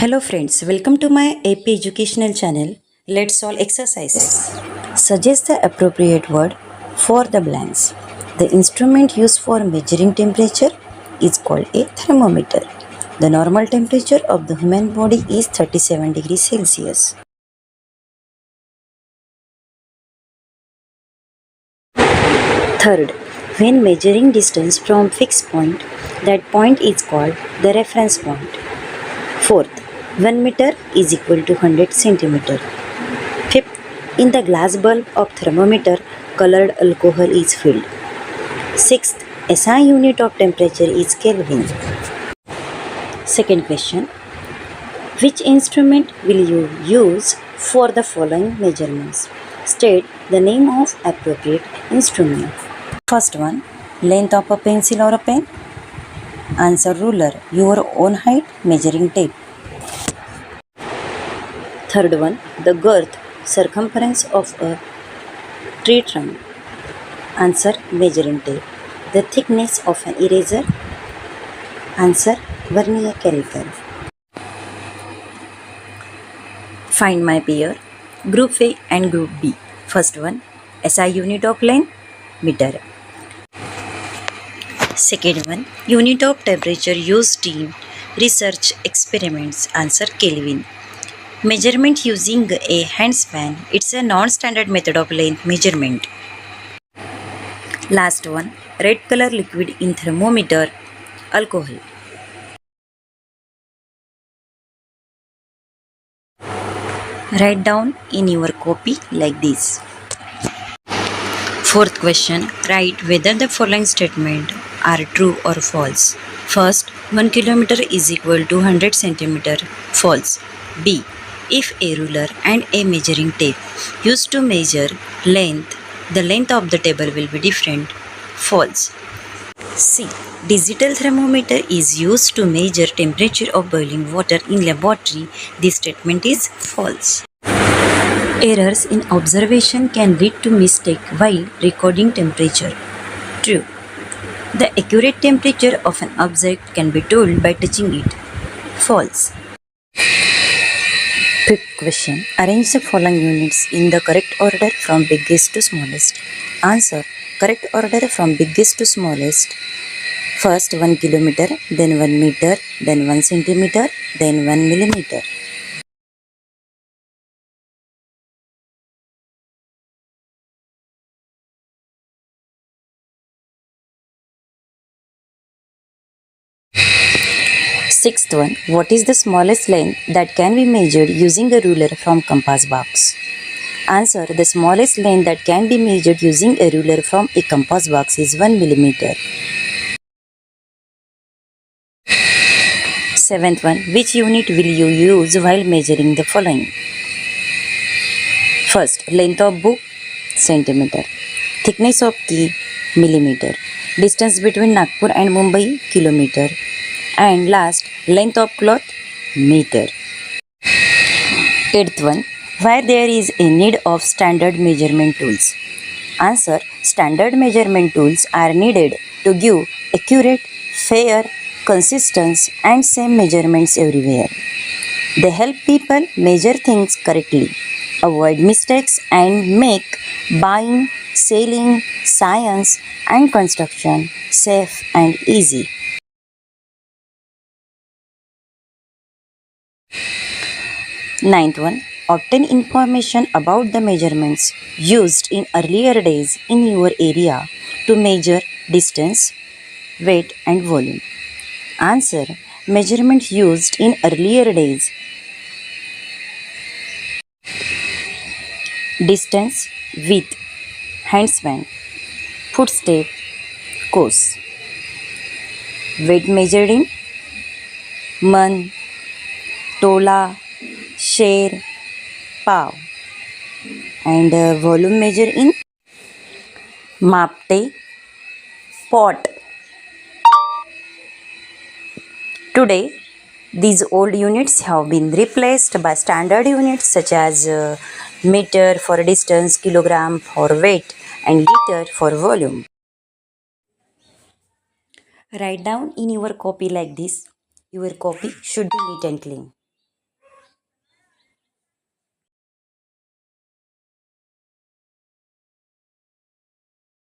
Hello friends, welcome to my AP educational channel. Let's solve exercises. Suggest the appropriate word for the blanks. The instrument used for measuring temperature is called a thermometer. The normal temperature of the human body is 37 degrees Celsius. Third, when measuring distance from fixed point, that point is called the reference point. Fourth, 1 meter is equal to 100 centimeter. Fifth, in the glass bulb of thermometer, colored alcohol is filled. Sixth, SI unit of temperature is Kelvin. Second question, which instrument will you use for the following measurements? State the name of appropriate instrument. First one, length of a pencil or a pen. Answer, ruler, your own height measuring tape. Third one, the girth, circumference of a tree trunk. Answer, measuring tape. The thickness of an eraser. Answer, vernier caliper. Find my pair, group A and group B. First one, SI unit of length, meter. Second one, unit of temperature used in research experiments. Answer, Kelvin. Measurement using a handspan. It's a non-standard method of length measurement. Last one, red color liquid in thermometer, alcohol. Write down in your copy like this. Fourth question, write whether the following statement are true or false. First, 1 kilometer is equal to 100 centimeter. False. B. If a ruler and a measuring tape used to measure length, the length of the table will be different. False. C. Digital thermometer is used to measure temperature of boiling water in laboratory. This statement is false. Errors in observation can lead to mistake while recording temperature. True. The accurate temperature of an object can be told by touching it. False. Fifth question. Arrange the following units in the correct order from biggest to smallest. Answer. Correct order from biggest to smallest. First 1 kilometer, then 1 meter, then 1 centimeter, then 1 millimeter. Sixth one, what is the smallest length that can be measured using a ruler from compass box? Answer, the smallest length that can be measured using a ruler from a compass box is 1 millimeter. Seventh one, which unit will you use while measuring the following? First, length of book, centimeter. Thickness of key, millimeter. Distance between Nagpur and Mumbai, kilometer. And last, length of cloth, meter. Eighth one, why there is a need of standard measurement tools? Answer, standard measurement tools are needed to give accurate, fair, consistent and same measurements everywhere. They help people measure things correctly, avoid mistakes and make buying, selling, science and construction safe and easy. Ninth one, obtain information about the measurements used in earlier days in your area to measure distance, weight and volume. Answer, measurements used in earlier days. Distance, width, handspan, footstep, course. Weight measured in man, tola, share, pav. And volume measured in mapte, pot. Today, these old units have been replaced by standard units such as meter for distance, kilogram for weight, and liter for volume. Write down in your copy like this. Your copy should be neat and clean.